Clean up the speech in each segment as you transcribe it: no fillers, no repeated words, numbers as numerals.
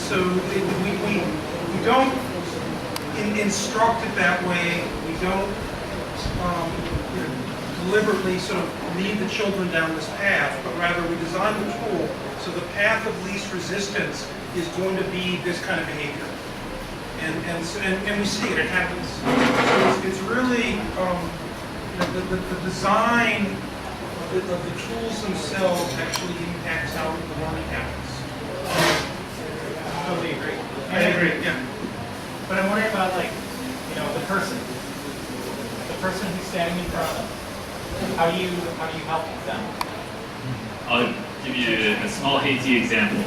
So we don't instruct it that way. We don't deliberately sort of lead the children down this path, but rather we design the tool so the path of least resistance is going to be this kind of behavior. And we see it, it happens. So it's really the design of the tools themselves actually impacts how the learning happens. Totally agree. I agree, yeah. But I'm wondering about, like, the person who's standing in front of them. How do you help them? I'll give you a small Haiti example.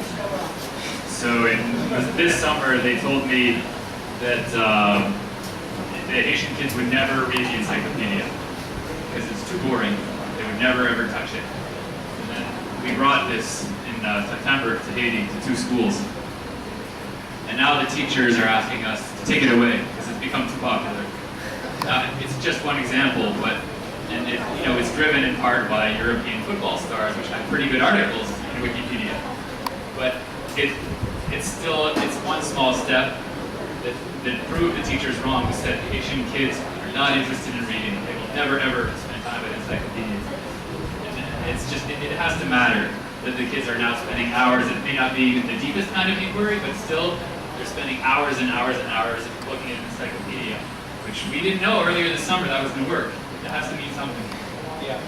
So this summer, they told me that the Haitian kids would never read the encyclopedia because it's too boring. They would never ever touch it. And then we brought this in September to Haiti to 2 schools. And now the teachers are asking us to take it away because it's become too popular. It's just one example, but it's driven in part by European football stars, which have pretty good articles in Wikipedia. But it's one small step that proved the teachers wrong, who said Haitian kids are not interested in reading. They will never ever spend time with encyclopedias. And it has to matter that the kids are now spending hours. It may not be the deepest kind of inquiry, but still they're spending hours and hours and hours looking at an encyclopedia, which we didn't know earlier this summer that was going to work. It has to mean something. Yeah.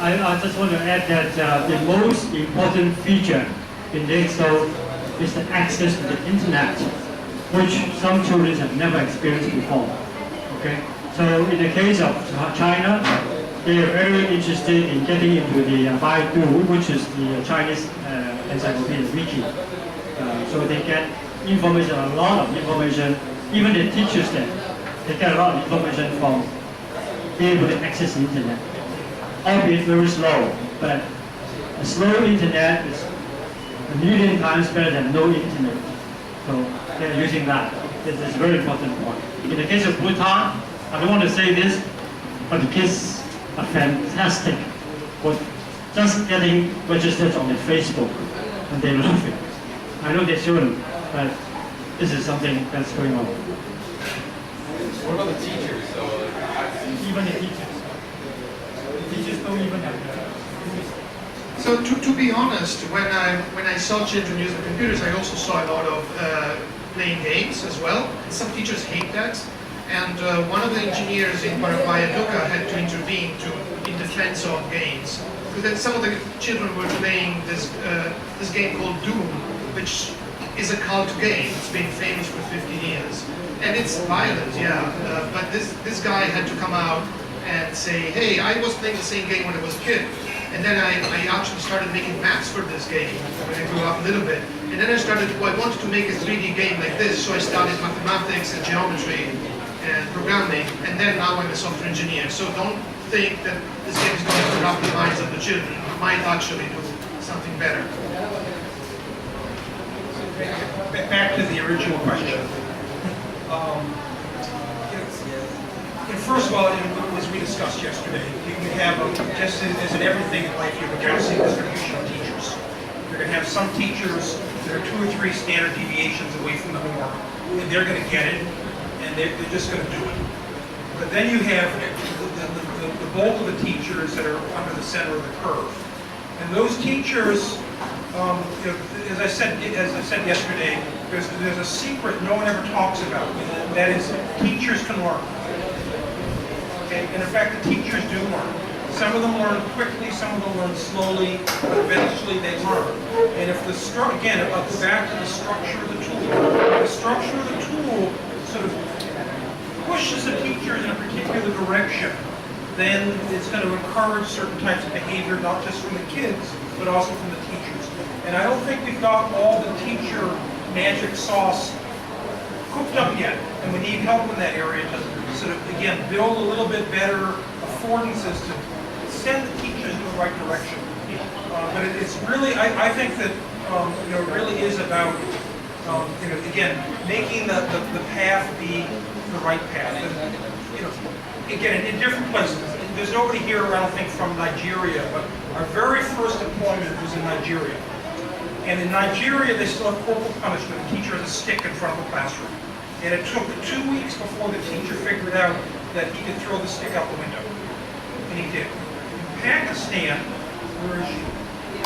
I just want to add that the most important feature in digital is the access to the internet, which some children have never experienced before. Okay, so in the case of China, they are very interested in getting into the Baidu, which is the Chinese encyclopedia wiki. So they get information, a lot of information. Even the teachers there, they get a lot of information from being able to access the internet. Albeit very slow, but a slow internet is a million times better than no internet. So they're using that. This is a very important point. In the case of Bhutan, I don't want to say this, but the kids are fantastic for just getting registered on the Facebook, and they love it. I know they shouldn't, but this is something that's going on. What about the teachers, though? Even the teachers. Teachers don't even have So to be honest, when I saw children use the computers, I also saw a lot of playing games as well. Some teachers hate that, and one of the engineers in Paraguay, Duca, had to intervene in defense of games. Because some of the children were playing this game called Doom, which is a cult game. It's been famous for 50 years. And it's violent, yeah, but this guy had to come out and say, hey, I was playing the same game when I was a kid. And then I actually started making maps for this game when I grew up a little bit. And then I wanted to make a 3D game like this, so I started mathematics and geometry and programming, and then now I'm a software engineer. So don't think that this game is going to corrupt the minds of the children. It might actually do something better. Back to the original question. First of all, as we discussed yesterday, you have, just as in everything in life, you have a balancing distribution of teachers. You're going to have some teachers that are 2 or 3 standard deviations away from the norm, and they're going to get it, and they're just going to do it. But then you have the bulk of the teachers that are under the center of the curve. And those teachers, as I said yesterday, there's a secret no one ever talks about, and that is teachers can learn. Okay? And in fact, the teachers do learn. Some of them learn quickly, some of them learn slowly, but eventually they learn. And if again, I'll go back to the structure of the tool. The structure of the tool sort of pushes the teachers in a particular direction, then it's going to encourage certain types of behavior, not just from the kids, but also from the teachers. And I don't think we've got all the teacher magic sauce cooked up yet, and we need help in that area to sort of, again, build a little bit better affordances to send the teachers in the right direction. But it's really, I think that it really is about, again, making the path be the right path. And, again, in different places. there's nobody here, I don't think, from Nigeria, but our very first deployment was in Nigeria. And in Nigeria, they still have corporal punishment. The teacher has a stick in front of the classroom. And it took 2 weeks before the teacher figured out that he could throw the stick out the window. And he did. In Pakistan, where is she?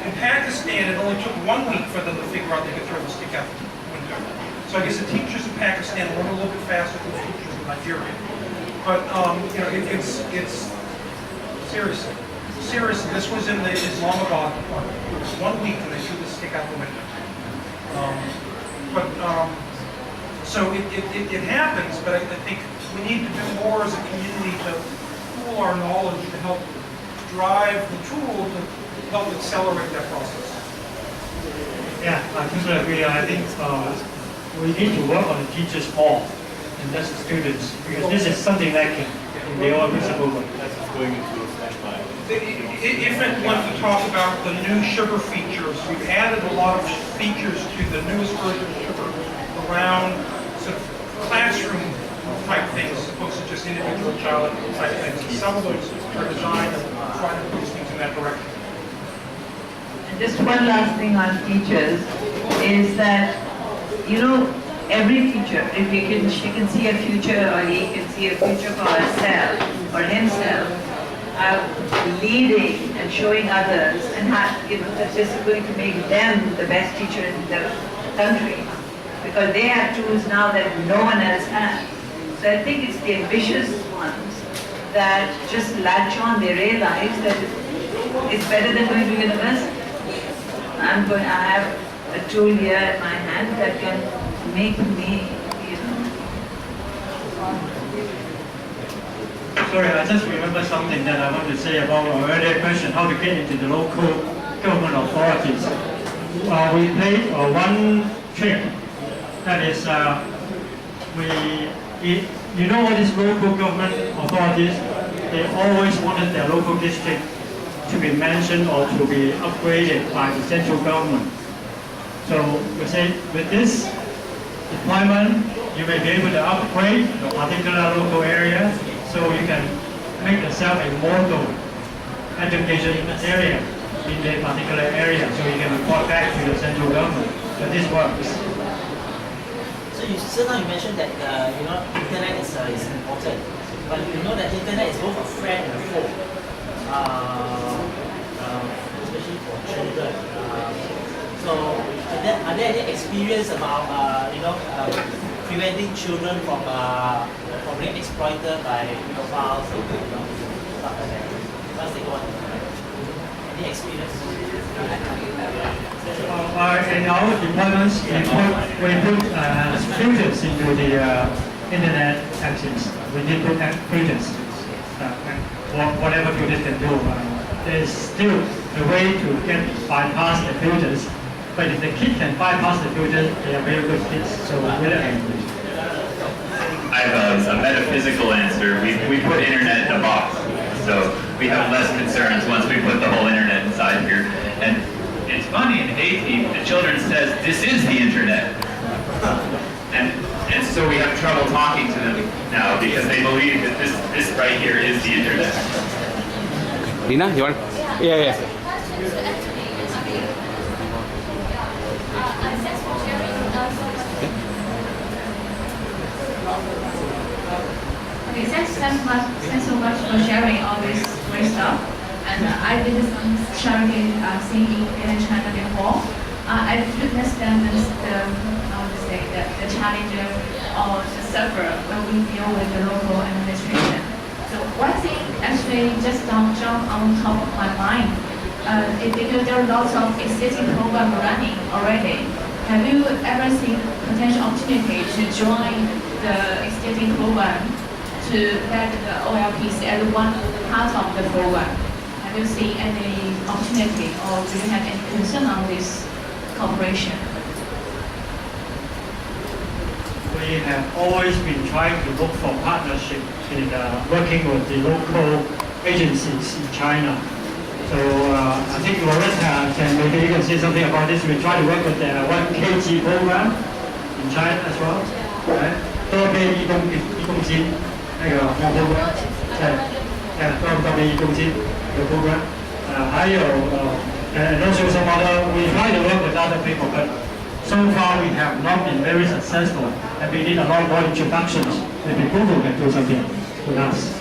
In Pakistan, it only took 1 week for them to figure out they could throw the stick out the window. So I guess the teachers in Pakistan learn a little bit faster than the teachers in Nigeria. But you know, it's seriously. This was in the Islamabad department. It was 1 week and they threw the stick out the window. So it happens, but I think we need to do more as a community to pool our knowledge to help drive the tool to help accelerate that process. Yeah, I totally agree. I think we need to work on the teachers more and less the students, because this is something lacking in the OLPC movement. That's going into standby. If and when we talk about the new sugar features, we've added a lot of features to the newest version of sugar around sort of classroom type things as opposed to just individual child type things. And some of those are designed to try to push things in that direction. And just one last thing on teachers is that, you know, every teacher, if she can see a future or he can see a future for herself or himself, leading and showing others and that this is going to make them the best teacher in the country, because they have tools now that no one else has. So I think it's the ambitious ones that just latch on. They realize that it's better than going to university. I have a tool here in my hand that can make me, you know. Sorry, I just remember something that I want to say about our earlier question, how to get into the local government authorities. We played one trick, that is, you know all these local government authorities, they always wanted their local district to be mentioned or to be upgraded by the central government. So we say, with this deployment, you may be able to upgrade your particular local area, so you can make yourself a model education area in the particular area, so you can report back to your central government. So this works. So just now you mentioned that internet is important, but you know that internet is both a friend and a foe, especially for children. So are there any experience about preventing children from being exploited by pedophiles and stuff like that once they go on? Any experience? In our deployments, we put filters into the internet access. We did put filters. Whatever filters can do. There's still a way to bypass the filters. But if the kid can bypass the filters, they are very good kids. So we're I have a metaphysical answer. We put internet in a box, so we have less concerns once we put the whole internet inside here. And it's funny, in A-Team, the children says, this is the internet. And so we have trouble talking to them now because they believe that this right here is the internet. Dina, you want? Yeah. Okay, thanks so much for sharing all this great stuff. And I did some charity thing in China before. I witnessed them as the challenger or the sufferer when we deal with the local administration. So one thing actually just jump on top of my mind. Because there are lots of existing programs running already. Have you ever seen potential opportunity to join the existing program to let the OLPC as one part of the program? Have you seen any opportunity or do you have any concern on this cooperation? We have always been trying to look for partnership in working with the local agencies in China. So I think Loretta maybe you can say something about this. We try to work with the 1KG program in China as well, right? 多倍义工金那个program，公司的 program，还有and also some other we try to work with other people, but so far we have not been very successful, and we need a lot more introductions. Maybe Google can do something with us.